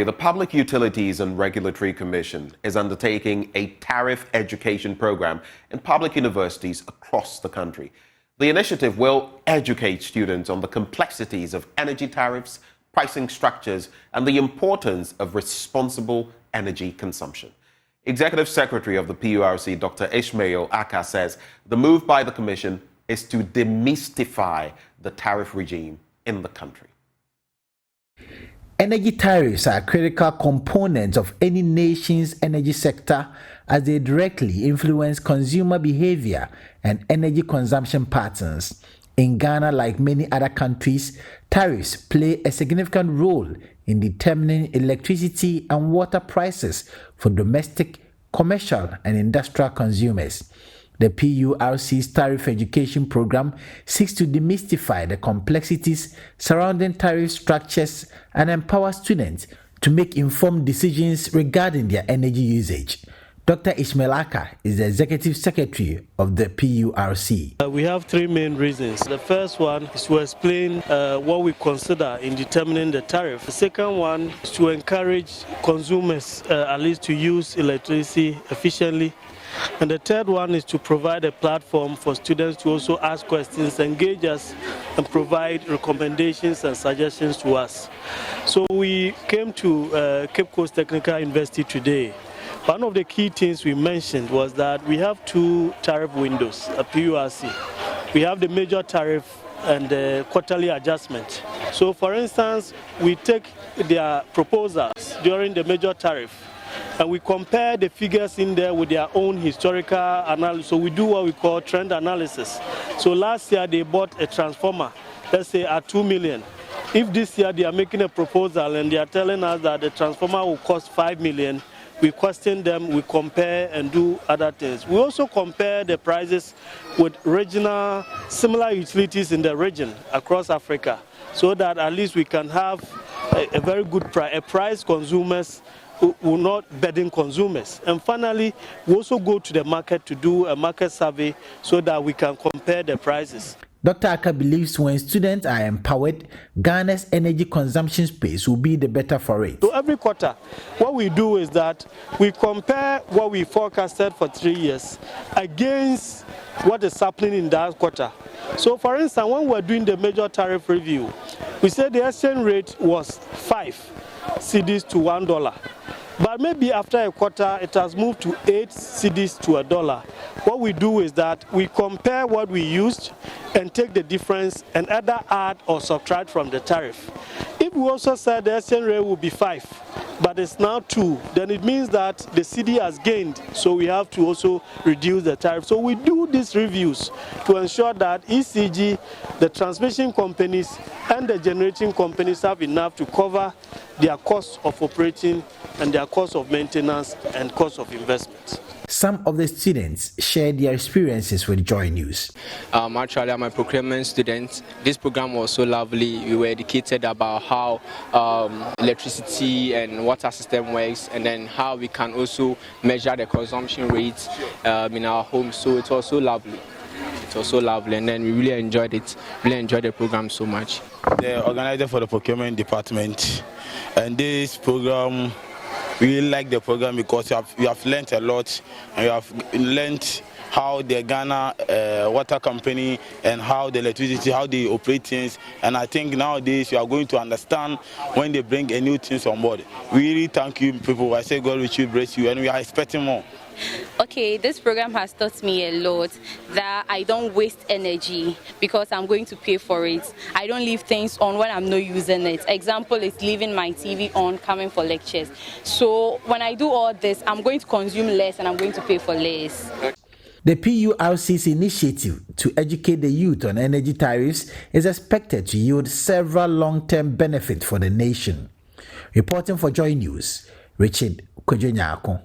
The Public Utilities and Regulatory Commission is undertaking a tariff education program in public universities across the country. The initiative will educate students on the complexities of energy tariffs, pricing structures, and the importance of responsible energy consumption. Executive Secretary of the PURC, Dr. Ishmael Aka, says the move by the Commission is to demystify the tariff regime in the country. Energy tariffs are critical components of any nation's energy sector as they directly influence consumer behavior and energy consumption patterns. In Ghana, like many other countries, tariffs play a significant role in determining electricity and water prices for domestic, commercial, and industrial consumers. The PURC's Tariff Education program seeks to demystify the complexities surrounding tariff structures and empower students to make informed decisions regarding their energy usage. Dr. Ishmael Aka is the Executive Secretary of the PURC. We have three main reasons. The first one is to explain what we consider in determining the tariff. The second one is to encourage consumers at least to use electricity efficiently. And the third one is to provide a platform for students to also ask questions, engage us, and provide recommendations and suggestions to us. So we came to Cape Coast Technical University today. One of the key things we mentioned was that we have two tariff windows at PURC. We have the major tariff and the quarterly adjustment. So for instance, we take their proposals during the major tariff and we compare the figures in there with their own historical analysis. So we do what we call trend analysis. So last year they bought a transformer, let's say at 2 million. If this year they are making a proposal and they are telling us that the transformer will cost 5 million, we question them, we compare and do other things. We also compare the prices with regional, similar utilities in the region across Africa, so that at least we can have a very good price, a price consumers will not burden consumers. And finally, we also go to the market to do a market survey so that we can compare the prices. Dr. Aka believes when students are empowered, Ghana's energy consumption space will be the better for it. So every quarter, what we do is that we compare what we forecasted for 3 years against what is happening in that quarter. So for instance, when we're doing the major tariff review, we said the exchange rate was 5 cedis to $1. But maybe after a quarter, it has moved to 8 cedis to $1. What we do is that we compare what we used and take the difference and either add or subtract from the tariff. If we also said the exchange rate will be 5, but it's now 2, then it means that the cedi has gained, so we have to also reduce the tariff. So we do these reviews to ensure that ECG, the transmission companies, and the generating companies have enough to cover their cost of operating and their cost of maintenance and cost of investment. Some of the students shared their experiences with Joy News. Actually, I'm a procurement student. This program was so lovely. We were educated about how electricity and water system works, and then how we can also measure the consumption rates in our homes. So it was so lovely. It was so lovely, and then we really enjoyed it. Really enjoyed the program so much. The organizer for the procurement department, and this program, we really like the program because we have learned a lot, and we have learned how the Ghana water company and how the electricity, how they operate things. And I think nowadays you are going to understand when they bring a new things on board. We really thank you people. I say God will bless you, and we are expecting more. Okay, this program has taught me a lot, that I don't waste energy because I'm going to pay for it. I don't leave things on when I'm not using it. Example is leaving my TV on, coming for lectures. So when I do all this, I'm going to consume less and I'm going to pay for less. The PURC's initiative to educate the youth on energy tariffs is expected to yield several long-term benefits for the nation. Reporting for Joy News, Richard Kojonyako.